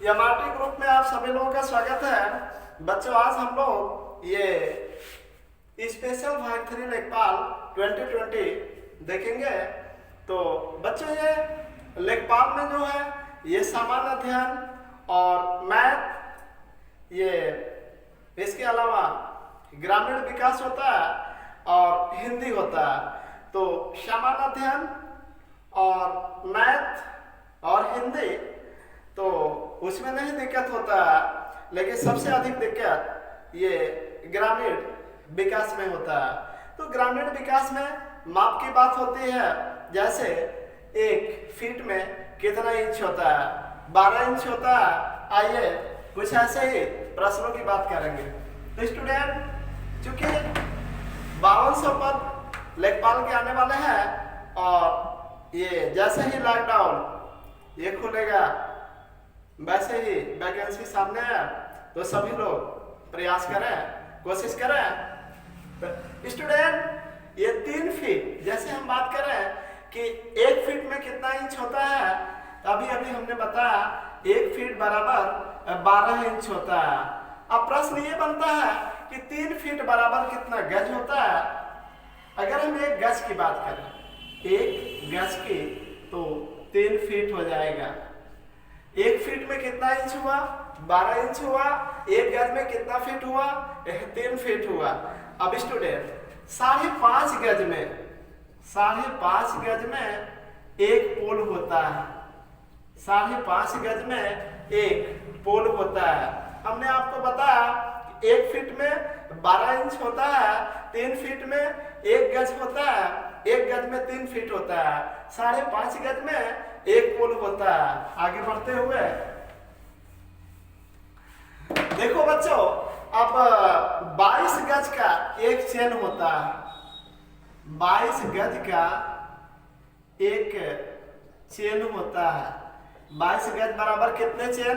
MRT group में आप सभी लोगों का स्वागत है। बच्चों, आज हम लोग ये स्पेशल भाग 3 लेखपाल 2020 देखेंगे। तो बच्चों, ये लेखपाल में जो है ये सामान्य अध्ययन और मैथ, ये इसके अलावा ग्रामीण विकास होता है और हिंदी होता है। तो सामान्य अध्ययन और मैथ और हिंदी तो उसमें नहीं दिक्कत होता, लेकिन सबसे अधिक दिक्कत ये ग्रामीण विकास में होता है। तो ग्रामीण विकास में माप की बात होती है, जैसे 1 फीट में कितना इंच होता है, 12 इंच होता है। आइए कुछ ऐसे ही प्रश्नों की बात करेंगे। तो स्टूडेंट, चूंकि 5200 पद लेखपाल के आने वाले हैं और ये जैसे ही लॉकडाउन ये खुलेगा वैसे ही वैकेंसी सामने है, तो सभी लोग प्रयास करें, कोशिश करें। तो स्टूडेंट, ये 3 फीट, जैसे हम बात करें कि 1 फीट में कितना इंच होता है, अभी अभी हमने बताया 1 फीट बराबर 12 इंच होता है। अब प्रश्न ये बनता है कि 3 फीट बराबर कितना गज होता है। अगर हम 1 गज की बात करें, 1 गज की, तो 3 फीट हो जाएगा। 1 फीट में कितना इंच हुआ, 12 इंच हुआ। 1 गज में कितना फीट हुआ, 3 फीट हुआ। अब स्टूडेंट, 5.5 गज में 5.5 गज में एक पोल होता है। 5.5 गज में एक पोल होता है। हमने आपको बताया 1 फीट में 12 इंच होता है, 3 फीट में 1 गज होता है, 1 गज में 3 फीट होता है, 5.5 गज में एक पोल होता है। आगे बढ़ते हुए देखो बच्चों, अब 22 गज का एक चेन होता है। 22 गज का एक चेन होता है। 22 गज बराबर कितने चेन,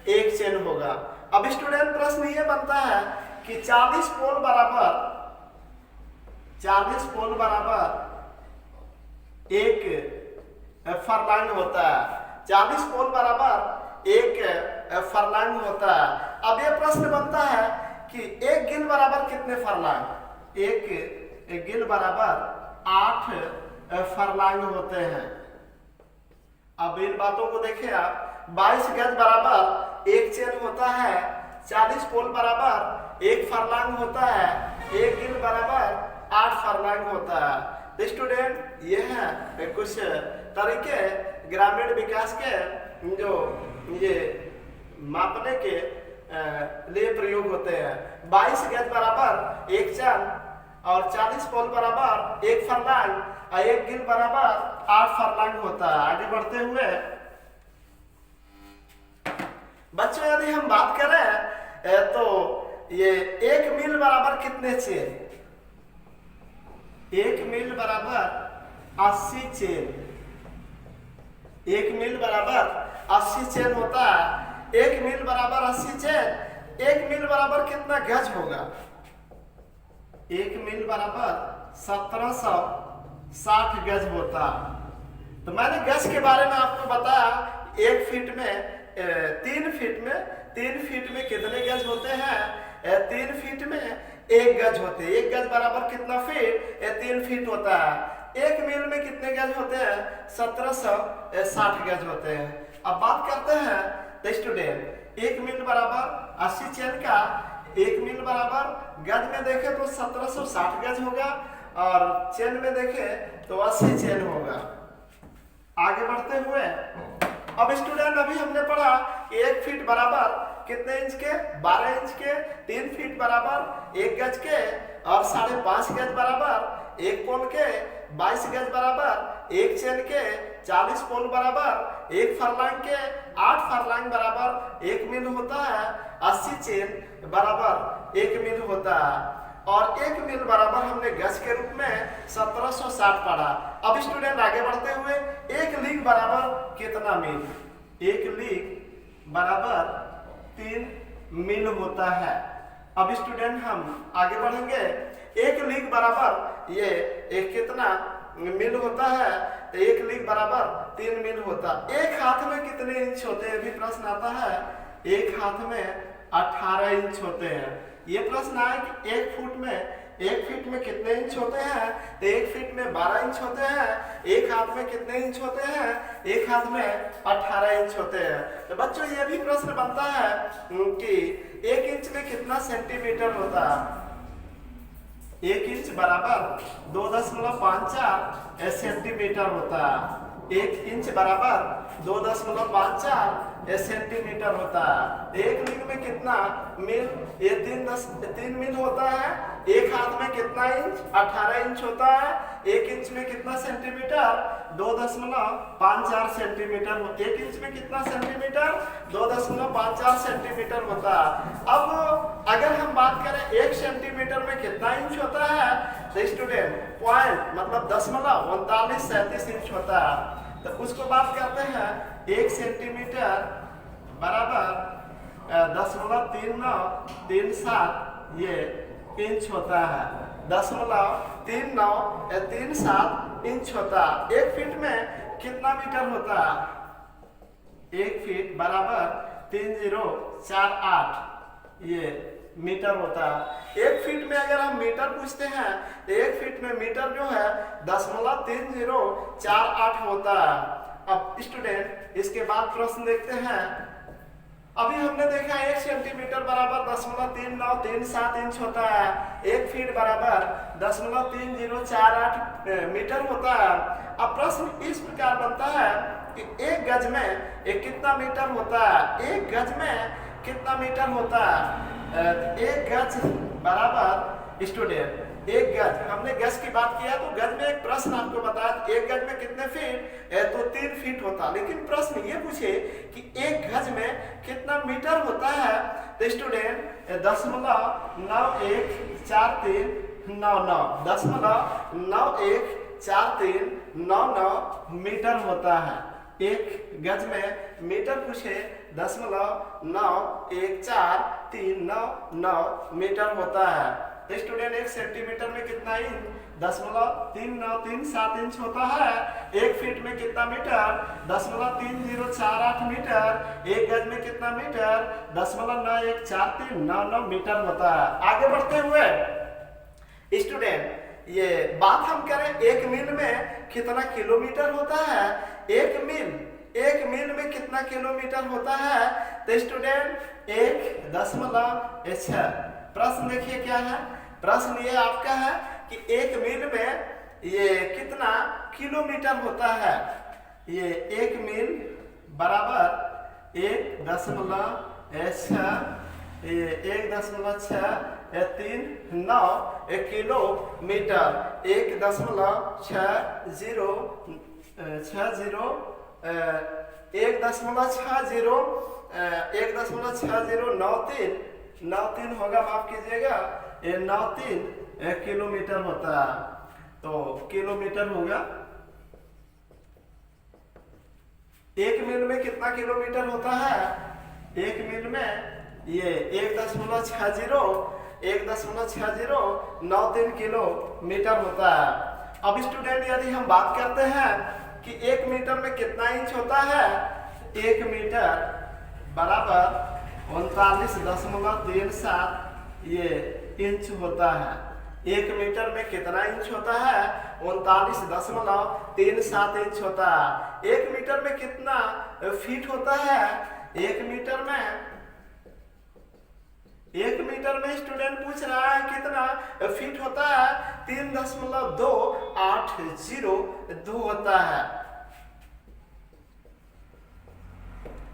एक चेन होगा। अब स्टूडेंट, प्रश्न ये बनता है कि 40 पोल बराबर एक फरलांग होता है। 40 पोल बराबर एक फरलांग होता है। अब ये प्रश्न बनता है कि 1 गिल बराबर कितने फरलांग, 1 गिल बराबर 8 फरलांग होते हैं। अब इन बातों को देखिए आप, 22 गज बराबर एक चेन होता है, 40 पोल बराबर एक फरलांग होता है, 1 गिल बराबर 8 फरलांग होता है। स्टूडेंट, ये है कुछ तरीके ग्रामीण विकास के जो ये मापने के लिए प्रयोग होते हैं। 22 गज बराबर एक चेन और 40 पोल बराबर एक फरलांग और 1 गिल बराबर 8 फरलांग होता है। आगे बढ़ते हुए बच्चों, यदि हम बात करें तो ये 1 मील बराबर कितने चेन, 1 मील बराबर 80 चेन। 1 मील बराबर 80 चेन होता है। 1 मील बराबर 80 चेन। 1 मील बराबर कितना गज होगा, 1 मील बराबर 1760 गज होता। तो मैंने गज के बारे में आपको बताया, 1 फीट में 3 फीट में कितने गज होते हैं, 3 फीट में 1 गज होते हैं। 1 गज बराबर कितना फीट, 3 फीट होता है। 1 मील में कितने गज होते हैं, 1760 गज होते हैं। अब बात करते हैं तो स्टूडेंट, 1 मील बराबर 80 चेन का 1 मील बराबर गज में देखें तो 1760 गज होगा और चेन में देखें तो 80 चेन होगा। आगे बढ़ते हुए अब स्टूडेंट, अभी हमने पढ़ा 1 फीट बराबर कितने इंच के, 12 इंच के, 3 फीट बराबर 1 गज के और 5.5 गज बराबर 1 पोल के, 22 गज बराबर 1 चेन के, 40 पोल बराबर 1 फरलांग के, 8 फरलांग बराबर 1 मील होता है, 80 चेन बराबर 1 मील होता है और 1 मील बराबर हमने गज के रूप में 1760 पढ़ा। अब स्टूडेंट, आगे बढ़ते हुए 1 लीग बराबर कितना मील, 1 लीग बराबर 3 मील होता है। अब स्टूडेंट, हम आगे बढ़ेंगे। 1 लीग बराबर ये एक कितना मील होता है, तो 1 लीग बराबर 3 मील होता। एक हाथ में कितने इंच होते हैं, भी प्रश्न आता है। एक हाथ में 18 इंच होते हैं। ये प्रश्न आया कि 1 फीट में कितने इंच होते हैं, तो 1 फीट में 12 इंच होते हैं। एक हाथ में कितने इंच होते हैं, एक हाथ में 18 इंच होते हैं। तो बच्चों ये भी प्रश्न बनता है कि 1 इंच में कितना सेंटीमीटर होता है। 1 इंच बराबर 2.54 सेंटीमीटर होता है। 1 इंच बराबर 2.54 सेंटीमीटर होता है। 1 मील में कितना मील, ये 3 मील होता है। एक हाथ में कितना इंच, 18 इंच होता है। 1 इंच में कितना सेंटीमीटर, 2.54 सेंटीमीटर। 1 इंच में कितना सेंटीमीटर, 2.54 सेंटीमीटर होता है। अब अगर हम बात करें 1 सेंटीमीटर में कितना इंच होता है, तो स्टूडेंट पॉइंट मतलब 0.3937 इंच होता है। तो उसको बात करते हैं 1 सेंटीमीटर बराबर 0.3937 ये इंच होता है। 0.3937 इंच होता है। 1 फीट में कितना मीटर होता है, 1 फीट बराबर 3048 ये मीटर होता है। 1 फीट में अगर हम मीटर पूछते हैं तो 1 फीट में मीटर जो है 0.3048 होता है। अब स्टूडेंट इसके बाद प्रश्न देखते हैं। अभी हमने देखा 1 सेंटीमीटर बराबर 0.3937 इंच होता है। 1 फीट बराबर 0.3048 मीटर होता है। अब प्रश्न इस प्रकार बनता है कि 1 गज में एक कितना मीटर होता है, 1 गज में कितना मीटर होता है। 1 गज बराबर स्टूडेंट 1 गज, हमने गज की बात किया तो गज में एक प्रश्न आपको बताया 1 गज में कितने फीट, तो 3 फीट होता। लेकिन प्रश्न ये पूछे कि 1 गज में कितना मीटर होता है, तो स्टूडेंट 0.914399 मीटर होता है। 1 गज में मीटर पूछे 0.914399 मीटर होता है। तो स्टूडेंट 1 सेंटीमीटर में कितना इंच, 0.3937 इंच होता है। 1 फीट में कितना मीटर, 0.3048 मीटर। 1 गज में कितना मीटर, 0.914399 मीटर होता है। आगे बढ़ते हुए स्टूडेंट ये बात हम करें 1 मील में कितना किलोमीटर होता है। 1 मील में कितना किलोमीटर होता है, तो स्टूडेंट 1.6। प्रश्न देखिए क्या है, प्रश्न ये आपका है कि 1 मील में ये कितना किलोमीटर होता है। ये 1 मील बराबर 1.639 किलोमीटर। 1.6093 होगा, माफ कीजिएगा, 93 किलोमीटर होता है। तो किलोमीटर होगा। 1 मील में कितना किलोमीटर होता है, 1 मील में ये 1.6093 किलोमीटर होता है। अब स्टूडेंट यदि हम बात करते हैं कि 1 मीटर में कितना इंच होता है, 1 मीटर बराबर 39.37 ये इंच होता है। 1 मीटर में कितना इंच होता है, 39.37 इंच होता है। 1 मीटर में कितना फीट होता है, 1 मीटर में स्टूडेंट पूछ रहा है कितना फीट होता है, 3.2802 होता है।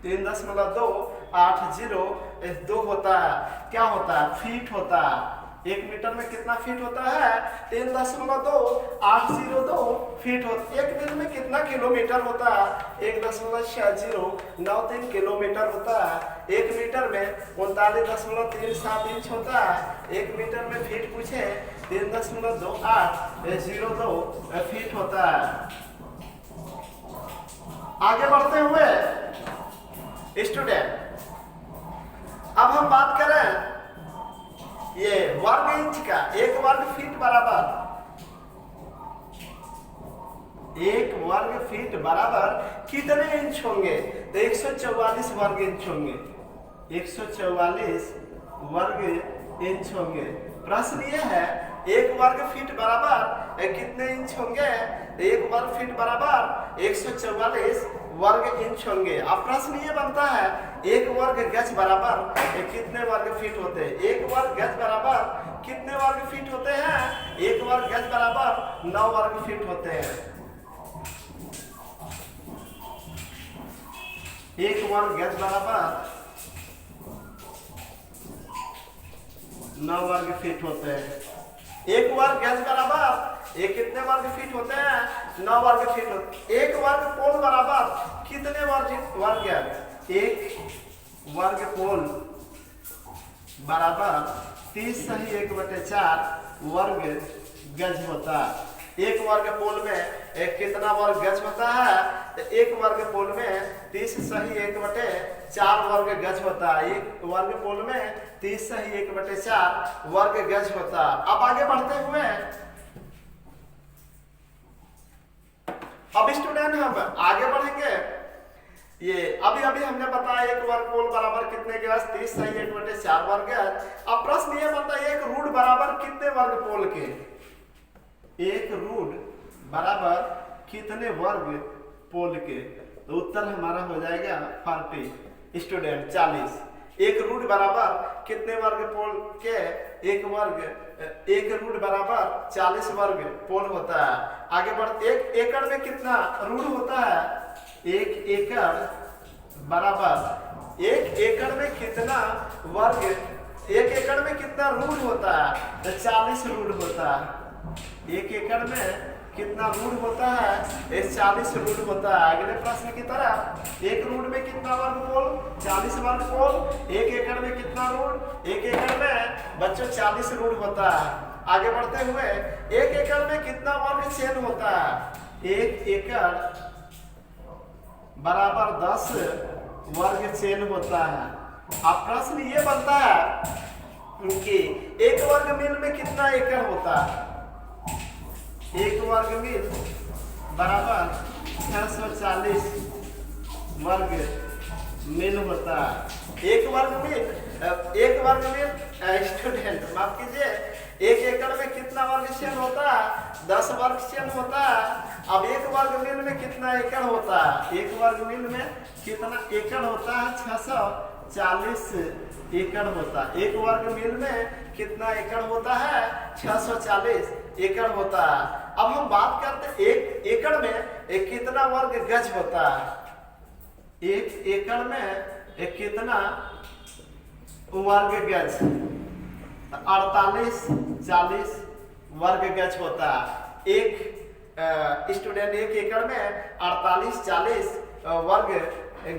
3.2802 होता है। क्या होता है, फीट होता है। 1 मीटर में कितना फीट होता है, 3.2802 फीट होता है। 1 मील में कितना किलोमीटर होता है, 1.6093 किलोमीटर होता है। 1 मीटर में 39.37 इंच होता है। 1 मीटर में फीट पूछे 3.2802 फीट होता है। आगे बढ़ते हुए स्टूडेंट अब हम बात करें ये वर्ग इंच का। 1 वर्ग फीट बराबर 1 वर्ग फीट बराबर कितने इंच होंगे? तो 144 वर्ग इंच होंगे। 144 वर्ग इंच होंगे। प्रश्न ये है 1 वर्ग फीट बराबर कितने इंच होंगे? 1 वर्ग फीट बराबर 144 वर्ग इंच होंगे। अब प्रश्न ये बनता है 1 वर्ग गज बराबर कितने वर्ग फीट होते हैं? 1 वर्ग गज बराबर कितने वर्ग फीट होते हैं? 1 वर्ग गज बराबर 9 वर्ग फीट होते हैं। 1 वर्ग गज बराबर 9 वर्ग फीट होते हैं। 1 वर्ग गज बराबर ये कितने वर्ग फीट होते हैं? 9 वर्ग फीट होते हैं। 1 वर्ग पोल बराबर कितने वर्ग गज? 1 वर्ग पोल बराबर 30 सही 1/4 वर्ग गज होता है। 1 वर्ग पोल में कितना वर्ग गज होता है? तो 1 वर्ग पोल में 30 सही 1/4 वर्ग गज होता है। 1 वर्ग पोल में 30 सही 1/4 वर्ग गज होता है। अब आगे बढ़ते हुए अब स्टूडेंट हम आगे बढ़ेंगे। ये अभी हमने बताया 1 वर्ग पोल बराबर कितने गज? 30 सही 1/4 वर्ग गज। अब प्रश्न ये बनता है 1 रूट बराबर कितने वर्ग पोल के? 1 रूट बराबर कितने वर्ग पोल के? तो उत्तर हमारा हो जाएगा 40 स्टूडेंट 40। 1 रूट बराबर कितने वर्ग पोल के? 1 रूट बराबर 40 वर्ग पोल होता है। आगे बढ़ 1 एकड़ में कितना रूट होता है? 1 एकड़ बराबर 1 एकड़ में कितना वर्ग 1 एकड़ में कितना रूट होता है? तो 40 रूट होता है। 1 एकड़ में कितना रूट होता है? 40 रूट होता है। अगले प्रश्न की तरफ 1 रूट में कितना वर्ग पोल? 40 वर्ग पोल। 1 एकड़ में कितना रूट? 1 एकड़ में बच्चों 40 रूट होता है। आगे बढ़ते हुए 1 एकड़ में कितना वर्ग चेन होता है? 1 एकड़ बराबर 10 वर्ग चेन होता है। अब प्रश्न ये बनता है कि 1 वर्ग मील में कितना एकड़ होता है? 1 वर्ग मील बराबर 640 वर्ग मील होता है। 1 वर्ग मील स्टूडेंट माफ कीजिए 1 एकड़ में कितना वर्ग चेन होता है? 10 वर्ग चेन होता है। अब 1 वर्ग मील में कितना एकड़ होता है? 1 वर्ग मील में कितना एकड़ होता है? 640 एकड़ होता है। 1 वर्ग मील में कितना एकड़ होता है? 640 एकड़ होता है। अब हम बात करते हैं 1 एकड़ में कितना वर्ग गज होता है? 1 एकड़ में कितना वर्ग गज? 48 40 वर्ग गज होता है। एक स्टूडेंट 1 एकड़ में 48 40 वर्ग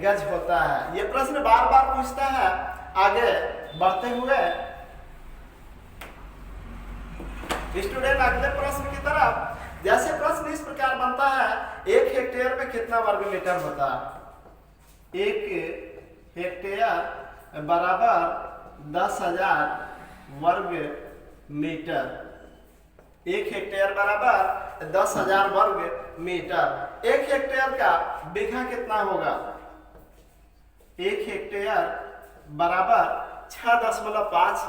गज होता है। ये प्रश्न बार बार पूछता है। आगे बढ़ते हुए स्टूडेंट अगले प्रश्न की तरफ जैसे प्रश्न इस प्रकार बनता है 1 हेक्टेयर में कितना वर्ग मीटर होता है? 1 हेक्टेयर बराबर 10,000 वर्ग मीटर। 1 हेक्टेयर बराबर 10,000 वर्ग मीटर। 1 हेक्टेयर का बीघा कितना होगा? 1 हेक्टेयर बराबर 6.5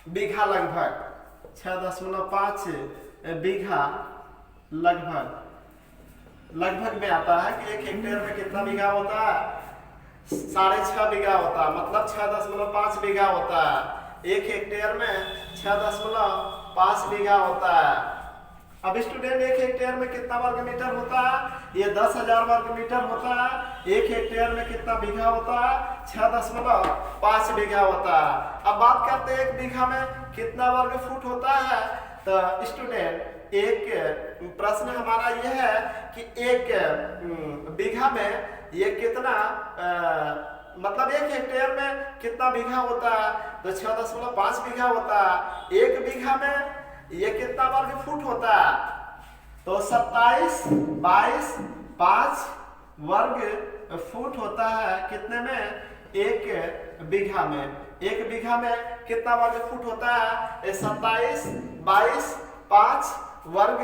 बीघा लगभग 6.5 बीघा लगभग में आता है कि 1 हेक्टेयर में कितना बीघा होता है? 6.5 बीघा होता है। मतलब 6.5 बीघा होता है। 1 हेक्टेयर में 6.5 बीघा होता है। अब स्टूडेंट 1 हेक्टेयर में कितना वर्ग मीटर होता है? ये 10,000 वर्ग मीटर होता है। 1 हेक्टेयर में कितना बीघा होता है? 6.5 बीघा होता है। अब बात करते हैं 1 बीघा में कितना वर्ग फुट होता है। तो स्टूडेंट एक प्रश्न हमारा यह है कि 1 बीघा में ये कितना मतलब 1 हेक्टेयर में कितना बीघा होता है? तो 6.5 बीघा होता है। 1 बीघा में ये कितना वर्ग फुट होता है? तो 27 22 5 वर्ग फुट होता है। कितने में? 1 बीघा में। 1 बीघा में कितना वर्ग फुट होता है? 27 22 5 वर्ग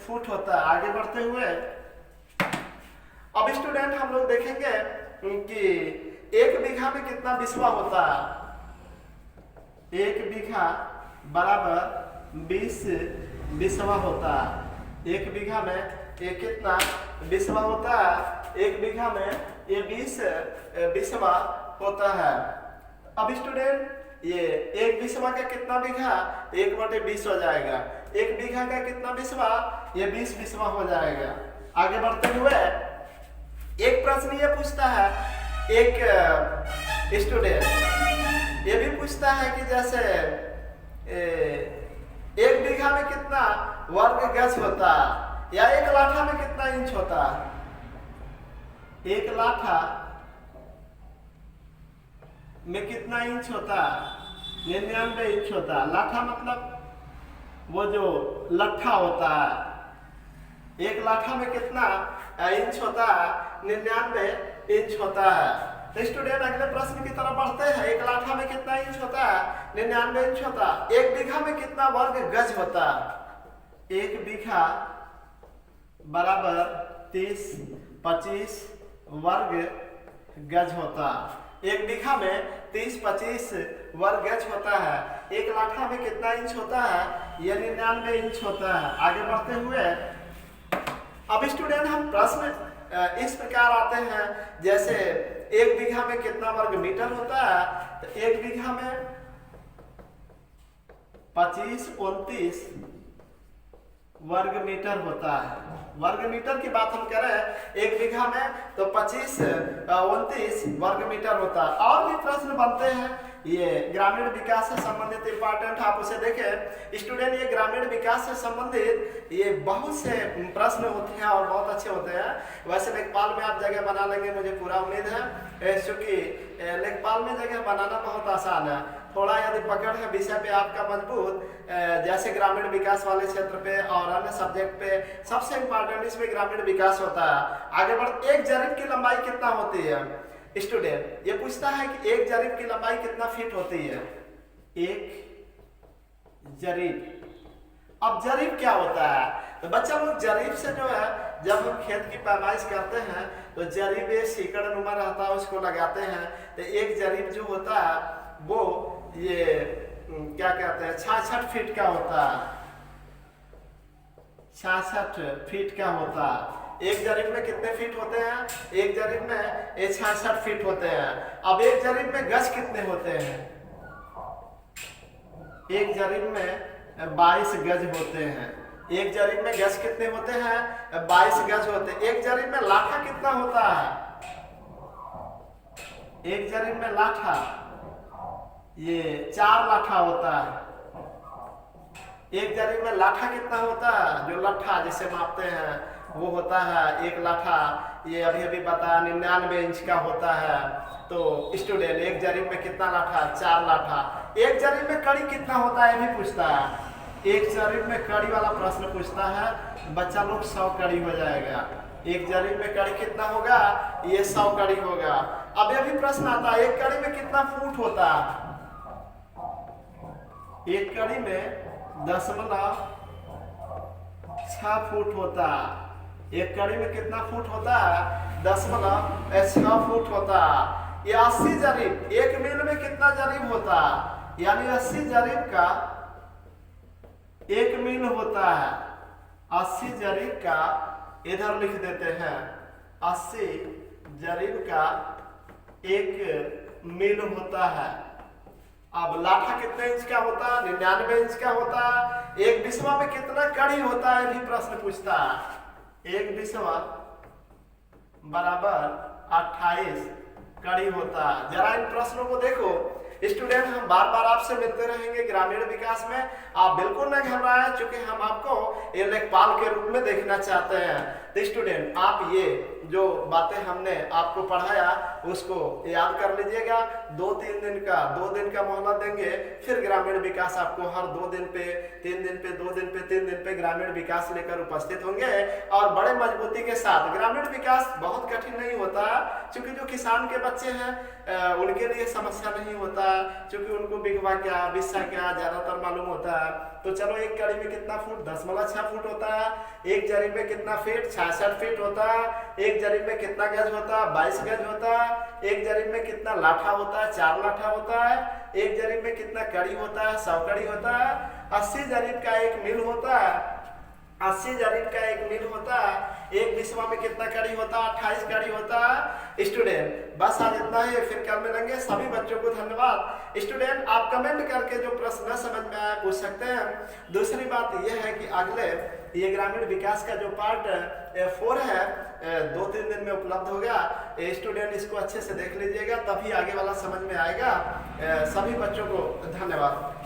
फुट होता है। आगे बढ़ते हुए अब स्टूडेंट हम लोग देखेंगे कि 1 बीघा में कितना बिस्वा होता है। 1 बीघा बराबर 20 बिस्वा होता है। 1 बीघा में ये कितना बिस्वा होता है? 1 बीघा में ये 20 बिस्वा होता है। अब स्टूडेंट ये 1 बिस्वा का कितना बीघा? 1/20 हो जाएगा। 1 बीघा का कितना बिस्वा? ये 20 बिस्वा हो जाएगा। आगे बढ़ते हुए एक प्रश्न ये पूछता है, एक स्टूडेंट ये भी पूछता है कि जैसे 1 बीघा में कितना वर्ग गज होता या 1 लाठा में कितना इंच होता? 1 लाठा में कितना इंच होता? 99 इंच होता। लाठा मतलब वो जो लट्ठा होता है। 1 लाठा में कितना इंच होता है? 99 इंच होता है। तो स्टूडेंट अगले प्रश्न की तरफ बढ़ते हैं। 1 लाठा में कितना इंच होता है? 99 इंच होता। 1 बीघा में कितना वर्ग गज होता? 1 बीघा बराबर 30-25 वर्ग गज होता। 1 बीघा में 30-25 वर्ग गज होता है। 1 लाठा में कितना इंच होता है? ये 99 इंच होता है। आगे बढ़ते हुए अब स्टूडेंट हम प्रश्न इस प्रकार आते हैं, जैसे 1 बीघा में कितना वर्ग मीटर होता है? तो 1 बीघा में 25-29 वर्ग मीटर होता है। वर्ग मीटर की बात हम करें 1 बीघा में तो 25-29 वर्ग मीटर होता है। और भी प्रश्न बनते हैं, ये ग्रामीण विकास से संबंधित इंपॉर्टेंट, आप उसे देखें स्टूडेंट। ये ग्रामीण विकास से संबंधित ये बहुत से प्रश्न होते हैं और बहुत अच्छे होते हैं। वैसे लेखपाल में आप जगह बना लेंगे, मुझे पूरा उम्मीद है, क्योंकि लेखपाल में जगह बनाना बहुत आसान है। थोड़ा यदि पकड़ है विषय पे आपका मजबूत, जैसे ग्रामीण विकास वाले क्षेत्र पे और अन्य सब्जेक्ट पे, सबसे इम्पोर्टेंट इसमें ग्रामीण विकास होता है। आगे बढ़, एक जरीब की लंबाई कितना होती है? स्टूडेंट ये पूछता है कि एक जरीब की लंबाई कितना फीट होती है? 1 जरीब। अब जरीब क्या होता है? तो बच्चा लोग जरीब से जो है, जब हम खेत की पैमाइश करते हैं तो जरीब एक सीकड़ नुमा रहता है, उसको लगाते हैं। तो 1 जरीब जो होता है वो ये क्या कहते हैं 66 फीट का होता है। 66 फीट का होता है। 1 जरीब में कितने फीट होते हैं? 1 जरीब में 66 फीट होते हैं। अब 1 जरीब में गज कितने होते हैं? 1 जरीब में 22 गज होते हैं। 1 जरीब में गज कितने होते हैं? 22 गज होते हैं। 1 जरीब में लाठा कितना होता है? 1 जरीब में लाठा ये 4 लाठा होता है। 1 जरीब में लाठा कितना होता है? जो लट्ठा जिसे मापते हैं वो होता है 1 लाठा। ये अभी अभी बताया 99 इंच का होता है। तो स्टूडेंट 1 जरीब में कितना लाठा? 4 लाठा। 1 जरीब में कड़ी कितना होता है? ये भी पूछता है। 1 जरीब में कड़ी वाला प्रश्न पूछता है, बच्चा लोग 100 कड़ी हो जाएगा। 1 जरीब में कड़ी कितना होगा? ये 100 कड़ी होगा। अब ये भी प्रश्न आता है, 1 कड़ी में कितना फुट होता है? 1 कड़ी में 0.6 फुट होता है। 1 कड़ी में कितना फुट होता है? 0.6 फुट होता है। ये 80 जरीब, 1 मील में कितना जरीब होता है? यानी 80 जरीब का 1 मील होता है। 80 जरीब का इधर लिख देते हैं, 80 जरीब का 1 मील होता है। अब लाठा कितने इंच का होता है? 99 इंच का होता है। 1 बिस्वा में कितना कड़ी होता है? भी प्रश्न पूछता है। 1 बिस्वा बराबर 28 कड़ी होता है। जरा इन प्रश्नों को देखो स्टूडेंट, हम बार बार आपसे मिलते रहेंगे ग्रामीण विकास में। आप बिल्कुल न घबराएं, क्योंकि हम आपको एक लेखपाल के रूप में देखना चाहते हैं। तो स्टूडेंट आप ये जो बातें हमने आपको पढ़ाया उसको याद कर लीजिएगा। 2-3 दिन का 2 दिन का मोहलत देंगे, फिर ग्रामीण विकास आपको हर 2 दिन पे 3 दिन पे 2 दिन पे 3 दिन पे ग्रामीण विकास लेकर उपस्थित होंगे और बड़े मजबूती के साथ। ग्रामीण विकास बहुत कठिन नहीं होता, क्योंकि जो किसान के बच्चे हैं उनके लिए समस्या नहीं होता, क्योंकि उनको बिघवा क्या बिस्सा क्या ज्यादातर मालूम होता है। तो चलो एक कड़ी में कितना फुट, 10.6 फुट होता है। एक जरीब में कितना फीट, 66 फीट होता है। एक जरीब में कितना गज होता है, 22 गज होता है। एक जरीब में कितना लाठा होता है, 4 लाठा होता है। एक जरीब में कितना कड़ी होता है, 100 कड़ी होता है। 80 जरीब का एक मील होता है, 80 जरीब का एक मील होता है। एक बिस्वा में कितना कड़ी होता है, 28 कड़ी होता है। स्टूडेंट बस आज इतना ही, फिर कल मिलेंगे। सभी बच्चों को धन्यवाद। स्टूडेंट आप कमेंट करके जो प्रश्न न समझ में आया पूछ सकते हैं। दूसरी बात यह है कि अगले ये ग्रामीण विकास का जो पार्ट 4 है 2-3 दिन में उपलब्ध होगा। स्टूडेंट इसको अच्छे से देख लीजिएगा, तभी आगे वाला समझ में आएगा। सभी बच्चों को धन्यवाद।